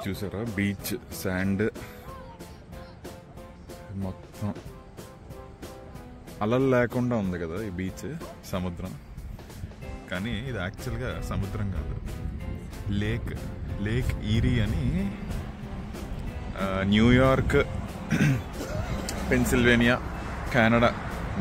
చూసారా beach sand మొత్తం అలలు లేకుండా ఉంది కదా ఈ బీచ్, సముద్రం. కానీ ఇది యాక్చువల్గా సముద్రం కాదు, లేక్ ఈరీ అని న్యూయార్క్, పెన్సిల్వేనియా, కెనడా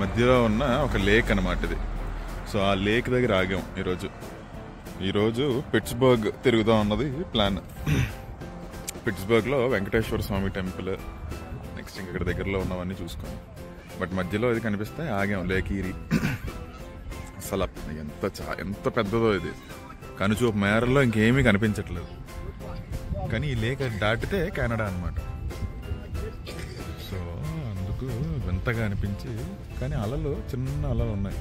మధ్యలో ఉన్న ఒక లేక్ అన్నమాట ఇది. సో ఆ లేక్ దగ్గర ఆగాం ఈరోజు పిట్స్బర్గ్ తిరుగుదాం అన్నది ప్లాన్. పిట్స్బర్గ్లో వెంకటేశ్వర స్వామి టెంపుల్, నెక్స్ట్ ఇక్కడ దగ్గరలో ఉన్నవన్నీ చూసుకొని, బట్ మధ్యలో ఇది కనిపిస్తే ఆగాం లేక్ ఈరీ. అసలు ఎంత పెద్దదో ఇది, కనుచూపు మేరలో ఇంకేమీ కనిపించట్లేదు. కానీ ఈ లేక్ దాటితే కెనడా అన్నమాట. సో అందుకు వింతగా అనిపించి, కానీ అలలు చిన్న అలలు ఉన్నాయి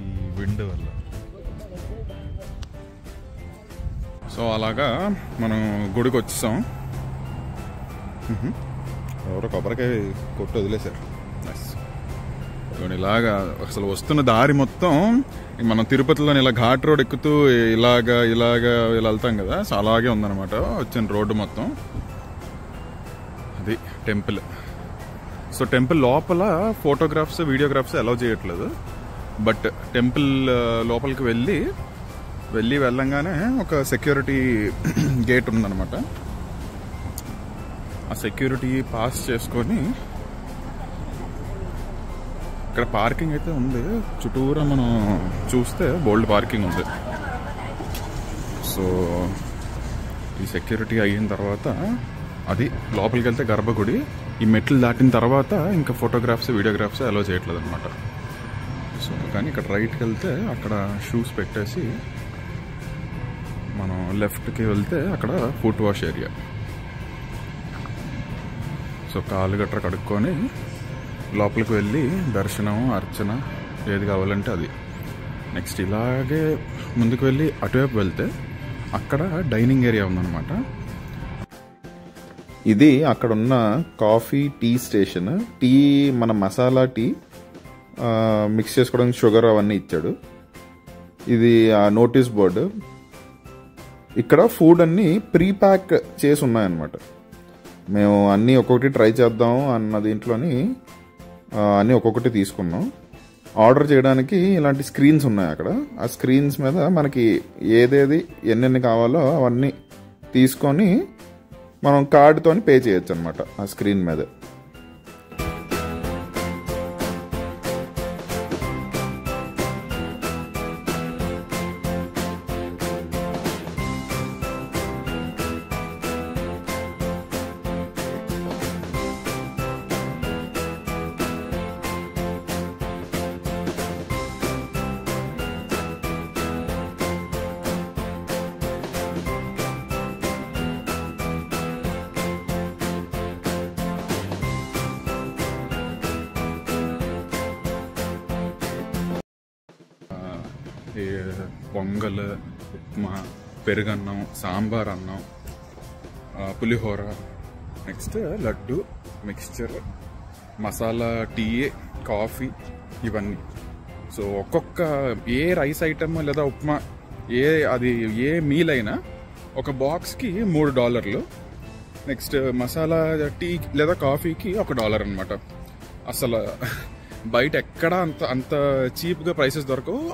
ఈ విండ్ వల్ల. సో అలాగా మనం గుడికి వచ్చేసాం. ఎవరో కొబ్బరికాయ కొట్టు వదిలేశారు. ఇలాగా అసలు వస్తున్న దారి మొత్తం మనం తిరుపతిలో ఇలా ఘాట్ రోడ్ ఎక్కుతూ ఇలాగా ఇలా వెళ్తాం కదా, సో అలాగే ఉందన్నమాట వచ్చిన రోడ్డు మొత్తం. అది టెంపుల్. సో టెంపుల్ లోపల ఫోటోగ్రాఫ్స్, వీడియోగ్రాఫ్స్ అలౌ చేయట్లేదు. బట్ టెంపుల్ లోపలికి వెళ్ళంగానే ఒక సెక్యూరిటీ గేట్ ఉందన్నమాట. ఆ సెక్యూరిటీ పాస్ చేసుకొని ఇక్కడ పార్కింగ్ అయితే ఉంది. చుట్టూరా మనం చూస్తే బోల్డ్ పార్కింగ్ ఉంది. సో ఈ సెక్యూరిటీ అయిన తర్వాత అది లోపలికి వెళ్తే గర్భగుడి. ఈ మెట్లు దాటిన తర్వాత ఇంకా ఫోటోగ్రాఫ్స్, వీడియోగ్రాఫ్స్ అలౌ చేయట్లేదు అనమాట. సో కానీ ఇక్కడ రైట్కి వెళ్తే అక్కడ షూస్ పెట్టేసి మనం లెఫ్ట్కి వెళ్తే అక్కడ ఫుట్ వాష్ ఏరియా. సో కాలు గట్ర కడుక్కొని లోపలికి వెళ్ళి దర్శనం, అర్చన ఏది కావాలంటే అది. నెక్స్ట్ ఇలాగే ముందుకు వెళ్ళి అటువైపు వెళ్తే అక్కడ డైనింగ్ ఏరియా ఉందన్నమాట. ఇది అక్కడ ఉన్న కాఫీ, టీ స్టేషన్. టీ మన మసాలా టీ మిక్స్ చేసుకోవడానికి షుగర్ అవన్నీ ఇచ్చాడు. ఇది ఆ నోటీస్ బోర్డు. ఇక్కడ ఫుడ్ అన్నీ ప్రీ ప్యాక్ చేసి ఉన్నాయన్నమాట. మేము అన్నీ ఒక్కొక్కటి ట్రై చేద్దాం అన్న దీంట్లోని అన్నీ ఒక్కొక్కటి తీసుకున్నాం. ఆర్డర్ చేయడానికి ఇలాంటి స్క్రీన్స్ ఉన్నాయి అక్కడ. ఆ స్క్రీన్స్ మీద మనకి ఏదేది ఎన్నెన్ని కావాలో అవన్నీ తీసుకొని మనం కార్డుతో పే చేయొచ్చు అనమాట ఆ స్క్రీన్ మీద. పొంగల్, ఉప్మా, పెరుగన్నం, సాంబార్ అన్నం, పులిహోర, next laddu, mixture, masala tea, coffee, ఇవన్నీ. సో ఒక్కొక్క ఏ రైస్ ఐటమ్ లేదా ఉప్మా ఏ మీల్ అయినా ఒక బాక్స్కి $3. నెక్స్ట్ మసాలా టీ లేదా కాఫీకి $1 అనమాట. అసలు బయట ఎక్కడ అంత చీప్గా ప్రైసెస్ దొరకవు.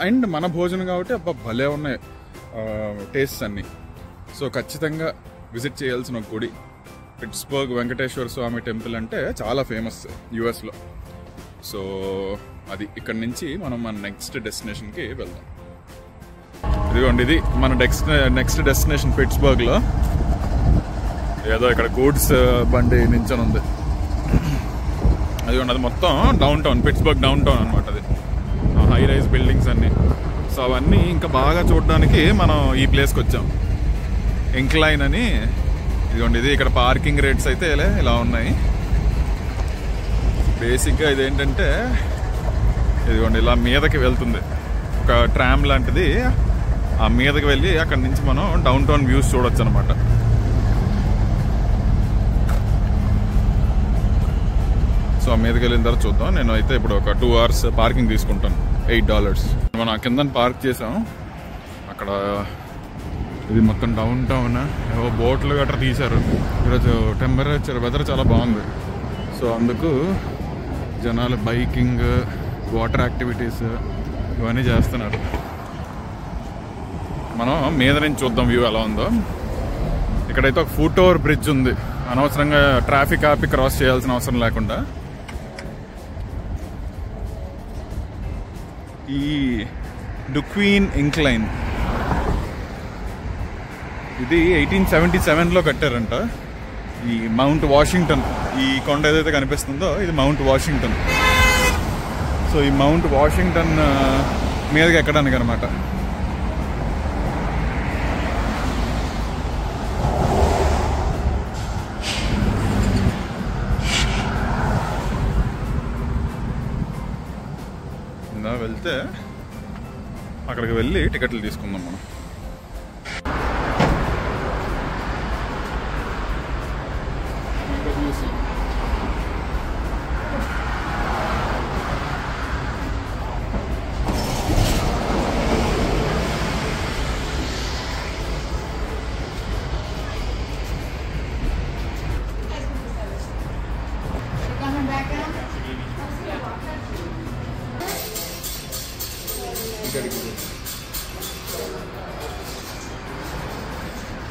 అండ్ మన భోజనం కాబట్టి భలే ఉన్నాయి టేస్ట్స్ అన్నీ. సో ఖచ్చితంగా విజిట్ చేయాల్సిన ఒక గుడి పిట్స్బర్గ్ వెంకటేశ్వర స్వామి టెంపుల్ అంటే చాలా ఫేమస్ యుఎస్లో. సో అది ఇక్కడ నుంచి మనం మన నెక్స్ట్ డెస్టినేషన్కి వెళ్దాం. ఇదిగోండి, ఇది మన నెక్స్ట్ డెస్టినేషన్ పిట్స్బర్గ్లో. ఏదో ఇక్కడ గూడ్స్ బండి నించొని ఉంది. అదిగోండి, అది మొత్తం down town, Pittsburgh down town అనమాట. అది హై రైజ్ బిల్డింగ్స్ అన్నీ. సో అవన్నీ ఇంకా బాగా చూడడానికి మనం ఈ ప్లేస్కి వచ్చాం, ఇంక్లైన్ అని. ఇదిగోండి, ఇది ఇక్కడ పార్కింగ్ రేట్స్ అయితే ఇలా ఉన్నాయి. బేసిక్గా ఇదేంటంటే ఇదిగోండి ఇలా మీదకి వెళ్తుంది ఒక ట్రామ్ లాంటిది. ఆ మీదకి వెళ్ళి అక్కడి నుంచి మనం డౌన్ టౌన్ వ్యూస్ చూడొచ్చు అనమాట. సో ఆ మీదకి వెళ్ళిన తర్వాత చూద్దాం. నేను అయితే ఇప్పుడు ఒక 2 hours పార్కింగ్ తీసుకుంటాను, $8. మనం కింద పార్క్ చేసాం. అక్కడ ఇది మొత్తం డౌన్ టౌన్. ఏవో బోట్లు గట్రా తీశారు. ఈరోజు టెంపరేచర్ వెదర్ చాలా బాగుంది. సో అందుకు జనాలు బైకింగ్, వాటర్ యాక్టివిటీస్ ఇవన్నీ చేస్తున్నారు. మనం మీద నుంచి చూద్దాం వ్యూ ఎలా ఉందో. ఇక్కడైతే ఒక ఫుట్ ఓవర్ బ్రిడ్జ్ ఉంది, అనవసరంగా ట్రాఫిక్ ఆపి క్రాస్ చేయాల్సిన అవసరం లేకుండా. ఈ డుక్వీన్ ఇంక్లైన్ ఇది 1877లో కట్టారంట. ఈ మౌంట్ వాషింగ్టన్, ఈ కొండ ఏదైతే కనిపిస్తుందో ఇది మౌంట్ వాషింగ్టన్. సో ఈ మౌంట్ వాషింగ్టన్ మీదకి ఎక్కడానికి అనమాట. వెళ్తే అక్కడికి వెళ్ళి టికెట్లు తీసుకుందాం మనం.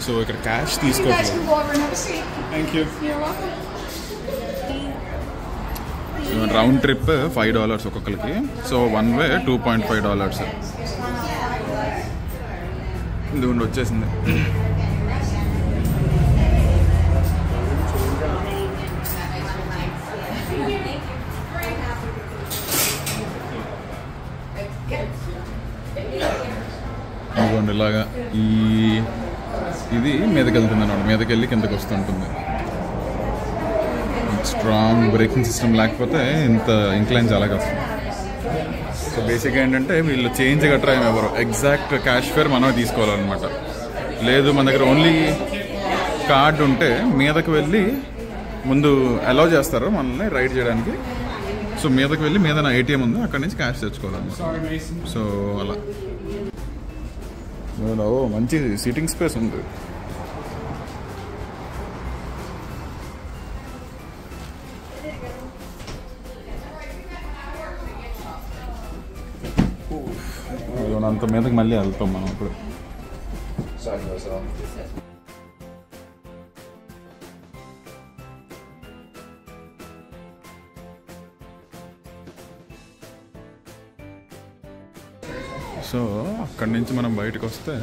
సో ఇక్కడ క్యాష్ తీసుకోవాలి. రౌండ్ ట్రిప్ $5 ఒక్కొక్కరికి. So one way $2.5. ఇది వచ్చేసింది. ఇలాగా ఇది మీదకి వెళ్తుంది అన్నమాట. మీదకి వెళ్ళి కిందకి వస్తుంటుంది. స్ట్రాంగ్ బ్రేకింగ్ సిస్టమ్ లేకపోతే ఇంత ఇంక్లైన్ చాలా కష్టం. సో బేసిక్గా ఏంటంటే వీళ్ళు చేంజ్ గట్రా ఏమి ఎవరు ఎగ్జాక్ట్ క్యాష్ ఫేర్ మనమే తీసుకోవాలన్నమాట. లేదు మన దగ్గర ఓన్లీ కార్డు ఉంటే మీదకి వెళ్ళి ముందు అలౌ చేస్తారు మనల్ని రైడ్ చేయడానికి. సో మీదకి వెళ్ళి మీద నా ATM ఉంది, అక్కడి నుంచి క్యాష్ తెచ్చుకోవాలన్నమాట. సో అలా మంచి సీటింగ్ స్పేస్ ఉంది. అంత మీదకి మళ్ళీ వెళ్తాం మనం ఇప్పుడు. సో అక్కడి నుంచి మనం బయటకు వస్తే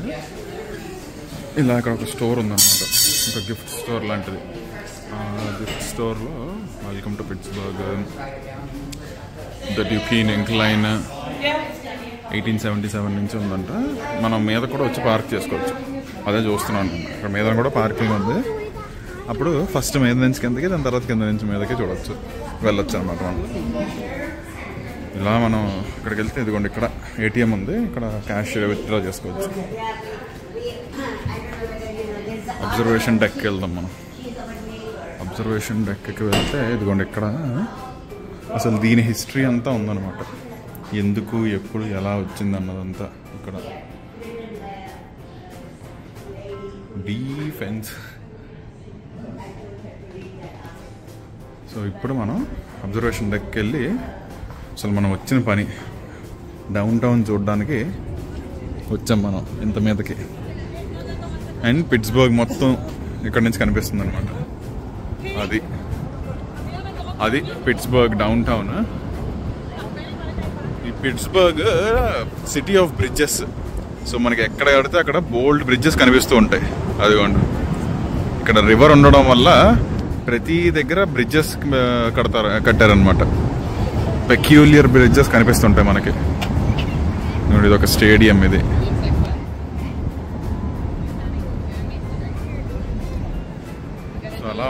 ఇలా అక్కడ ఒక స్టోర్ ఉందన్నమాట, ఒక గిఫ్ట్ స్టోర్ లాంటిది. గిఫ్ట్ స్టోర్లో welcome to Pittsburgh, the Duquesne Incline 1877 నుంచి ఉందంట. మనం మీద కూడా వచ్చి పార్క్ చేసుకోవచ్చు. అదే చూస్తున్నాను, అక్కడ మీద కూడా పార్కింగ్ ఉంది. అప్పుడు ఫస్ట్ మీద నుంచి కిందకి, దాని తర్వాత కింద నుంచి మీదకి చూడవచ్చు, వెళ్ళొచ్చు అనమాట మనం. ఇలా మనం ఇక్కడికి వెళ్తే ఇదిగోండి ఇక్కడ ATM ఉంది, ఇక్కడ క్యాష్ విత్డ్రా చేసుకోవచ్చు. అబ్జర్వేషన్ డెక్కి వెళ్దాం మనం. అబ్జర్వేషన్ డెక్కి వెళ్తే ఇదిగోండి ఇక్కడ అసలు దీని హిస్టరీ అంతా ఉందన్నమాట. ఎందుకు, ఎప్పుడు, ఎలా వచ్చింది అన్నదంతా ఇక్కడ. డిఫెన్స్. సో ఇప్పుడు మనం అబ్జర్వేషన్ డెక్కి వెళ్ళి అసలు మనం వచ్చిన పని డౌన్ టౌన్ చూడడానికి వచ్చాం మనం ఇంత మీదకి. అండ్ పిట్స్బర్గ్ మొత్తం ఇక్కడ నుంచి కనిపిస్తుంది అనమాట. అది పిట్స్బర్గ్ డౌన్ టౌన్. ఈ Pittsburgh city of bridges. So మనకి ఎక్కడ కడితే అక్కడ బోల్డ్ బ్రిడ్జెస్ కనిపిస్తూ ఉంటాయి. అదిగోండి ఇక్కడ రివర్ ఉండడం వల్ల ప్రతి దగ్గర బ్రిడ్జెస్ కట్టారనమాట. పెక్యూలియర్ బ్రిడ్జెస్ కనిపిస్తుంటాయి మనకి. ఇది ఒక స్టేడియం. ఇది సో అలా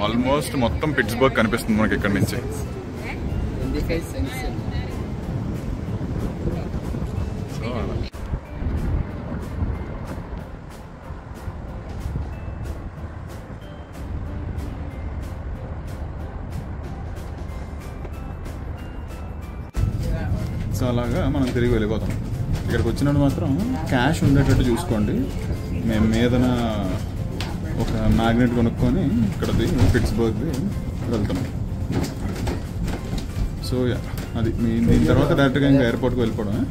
ఆల్మోస్ట్ మొత్తం పిట్స్బర్గ్ కనిపిస్తుంది మనకి ఇక్కడ నుంచి. సో అలాగా మనం తిరిగి వెళ్ళిపోతాం. ఇక్కడికి వచ్చినప్పుడు మాత్రం క్యాష్ ఉండేటట్టు చూసుకోండి. మేము మీదన ఒక మ్యాగ్నెట్ కొనుక్కొని ఇక్కడది పిట్స్బర్గ్ది వెళ్తాం. సో అది దీని తర్వాత డైరెక్ట్గా ఇంకా ఎయిర్పోర్ట్కి వెళ్ళిపోవడమే.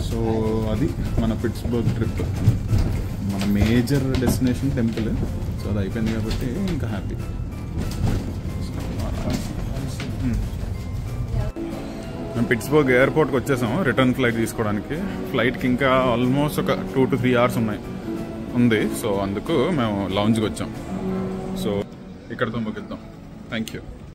సో అది మన పిట్స్బర్గ్ ట్రిప్. మన మేజర్ డెస్టినేషన్ టెంపుల్. సో అది అయిపోయింది కాబట్టి ఇంకా హ్యాపీ. మేము పిట్స్బర్గ్ ఎయిర్పోర్ట్కి వచ్చేసాము రిటర్న్ ఫ్లైట్ తీసుకోవడానికి. ఫ్లైట్కి ఇంకా ఆల్మోస్ట్ ఒక 2 to 3 hours ఉంది. సో అందుకు మేము లౌంజ్కి వచ్చాం. సో ఇక్కడతో ముగిద్దాం. Thank you.